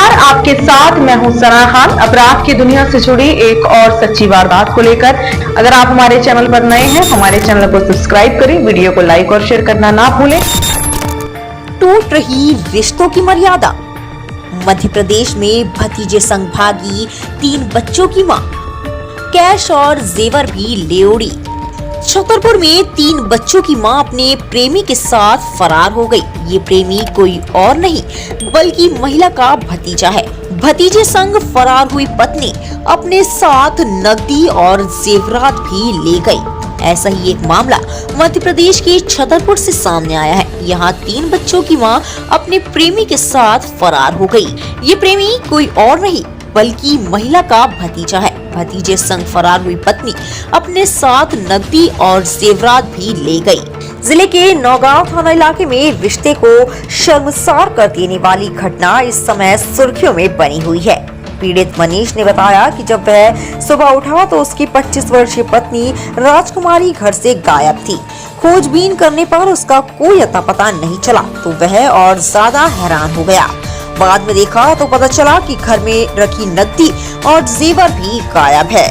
नमस्कार, आपके साथ मैं हूं सना खान। अपराध की दुनिया से जुड़ी एक और सच्ची वारदात को लेकर अगर आप हमारे चैनल पर नए हैं, हमारे चैनल को सब्सक्राइब करें, वीडियो को लाइक और शेयर करना ना भूलें। टूट रही रिश्तों की मर्यादा। मध्य प्रदेश में भतीजे संग भागी 3 बच्चों की मां, कैश और जेवर भी ले उड़ी। छतरपुर में 3 बच्चों की मां अपने प्रेमी के साथ फरार हो गई। ये प्रेमी कोई और नहीं बल्कि महिला का भतीजा है। भतीजे संग फरार हुई पत्नी अपने साथ नकदी और जेवरात भी ले गई। ऐसा ही एक मामला मध्य प्रदेश के छतरपुर से सामने आया है। यहाँ 3 बच्चों की मां अपने प्रेमी के साथ फरार हो गई। ये प्रेमी कोई और नहीं बल्कि महिला का भतीजा है। भतीजे संग फरार हुई पत्नी अपने साथ नकदी और जेवरात भी ले गई। जिले के नौगांव थाना इलाके में रिश्ते को शर्मसार कर देने वाली घटना इस समय सुर्खियों में बनी हुई है। पीड़ित मनीष ने बताया कि जब वह सुबह उठा तो उसकी 25 वर्षीय पत्नी राजकुमारी घर से गायब थी। खोजबीन करने पर उसका कोई अता पता नहीं चला तो वह और ज्यादा हैरान हो गया। बाद में देखा तो पता चला कि घर में रखी नकदी और जेवर भी गायब है।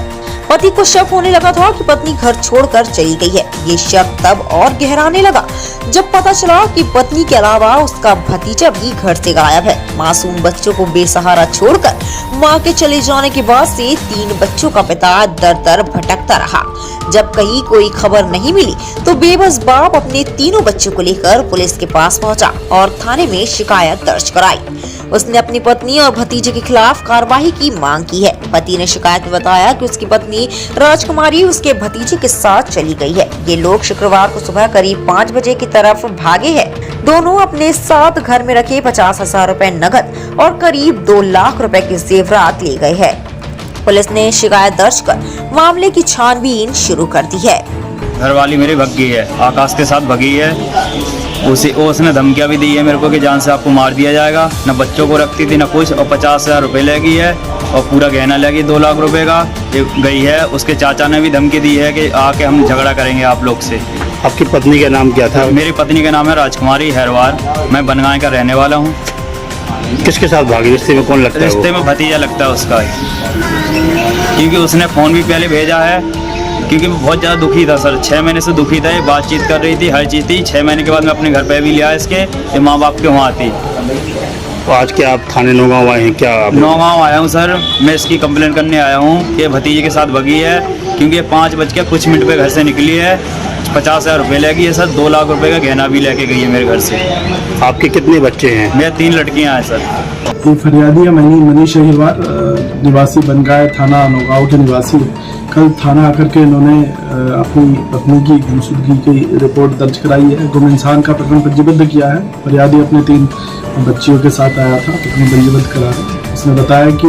पति को शक होने लगा था कि पत्नी घर छोड़कर चली गई है। ये शक तब और गहराने लगा जब पता चला कि पत्नी के अलावा उसका भतीजा भी घर से गायब है। मासूम बच्चों को बेसहारा छोड़कर मां के चले जाने के बाद से 3 बच्चों का पिता दर-दर भटकता रहा। जब कहीं कोई खबर नहीं मिली तो बेबस बाप अपने तीनों बच्चों को लेकर पुलिस के पास पहुंचा और थाने में शिकायत दर्ज कराई। उसने अपनी पत्नी और भतीजे के खिलाफ कार्रवाई की मांग की है। पति ने शिकायत में बताया कि उसकी पत्नी राजकुमारी उसके भतीजे के साथ चली गई है। ये लोग शुक्रवार को सुबह करीब 5 बजे की तरफ भागे हैं। दोनों अपने साथ घर में रखे 50,000 रुपए नकद और करीब 2 लाख रुपए के जेवरात ले गए हैं। पुलिस ने शिकायत दर्ज कर मामले की छानबीन शुरू कर दी है। घर वाली मेरी भग गई है, आकाश के साथ भगी है। उसने धमकियां भी दी है मेरे को कि जान से आपको मार दिया जाएगा। न बच्चों को रखती थी न कुछ, और 50,000 रुपए ले गई है और पूरा गहना ले गई 2 लाख रुपए का गई है। उसके चाचा ने भी धमकी दी है कि आके हम झगड़ा करेंगे आप लोग से। आपकी पत्नी का नाम क्या था? मेरी पत्नी का नाम है राजकुमारी हैरवार। मैं बनगांव का रहने वाला हूँ। किसके साथ भागी? रिश्ते में कौन लगता है? रिश्ते में भतीजा लगता है उसका, क्योंकि उसने फोन भी पहले भेजा है। क्योंकि मैं बहुत ज़्यादा दुखी था सर, 6 महीने से दुखी था। ये बातचीत कर रही थी, हर चीज़ थी। 6 महीने के बाद मैं अपने घर पे भी लिया इसके, ये माँ बाप के वहाँ थी। तो आज क्या आप थाने नौगांव आए हैं? क्या नौगांव आया हूँ सर, मैं इसकी कंप्लेंट करने आया हूँ कि भतीजे के साथ भगी है। क्योंकि 5 बज के कुछ मिनट पे घर से निकली है। 50,000 रुपये ले गई है सर, 2 लाख रुपए का गहना भी लेके गई है मेरे घर से। आपके कितने बच्चे हैं? मेरे 3 लड़कियाँ हैं सर। ये फरियादी मनीष अहिरवार, निवासी बनगांव थाना नौगांव के निवासी है। कल थाना आकर के इन्होंने अपनी पत्नी की गुमशुदगी की रिपोर्ट दर्ज कराई है। गुम इंसान का प्रकरण पंजीबद्ध किया है। फरियादी अपने 3 बच्चियों के साथ आया था, प्रकरण पंजीबद्ध करा है। उसने बताया कि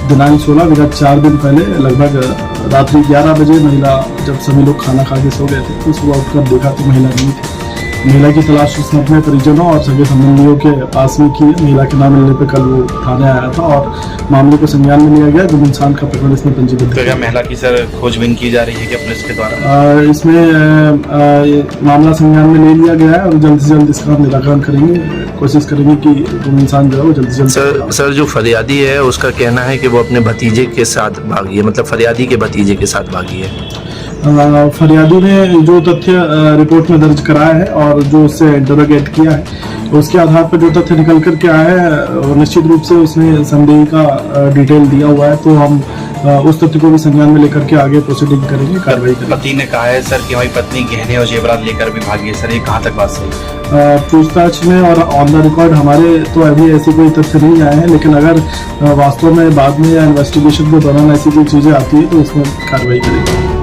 दिनांक 16 विगत 4 दिन पहले लगभग रात्रि 11 बजे महिला जब सभी लोग खाना खा के सो गए थे तो सुबह उठकर देखा तो महिला नहीं थी। महिला की तलाश उसने अपने परिजनों और सगे संबंधियों के पास में की। महिला के नाम मिलने पर कल वो थाने आया था और मामले को संज्ञान में लिया गया। गुम इंसान का प्रकरण इसमें पंजीबद्ध किया। महिला की सर खोजबीन की जा रही है कि पुलिस के द्वारा? इसमें मामला संज्ञान में ले लिया गया है और जल्द से जल्द इसका निराकरण करेंगे। कोशिश करेंगे कि गुम इंसान जो है वो जल्द से जल्द। सर जो फरियादी है उसका कहना है कि वो अपने भतीजे के साथ भागी है, मतलब फरियादी के भतीजे के साथ भागी है। फरियादी ने जो तथ्य रिपोर्ट में दर्ज कराया है और जो उससे इंटरोगेट किया है उसके आधार पर जो तथ्य निकल कर के आया है, निश्चित रूप से उसने संदेह का डिटेल दिया हुआ है। तो हम उस तथ्य को भी संज्ञान में लेकर के आगे प्रोसीडिंग करेंगे, कार्रवाई करेंगे। पति ने कहा है सर कि हमारी पत्नी गहने और जेवरात लेकर भी भागी है। सर ये कहाँ तक बात सही? पूछताछ में और ऑन द रिकॉर्ड हमारे तो अभी ऐसी कोई तथ्य नहीं आए हैं, लेकिन अगर वास्तव में बाद में या इन्वेस्टिगेशन के दौरान ऐसी कोई चीजें आती है तो उसमें कार्रवाई करेंगे।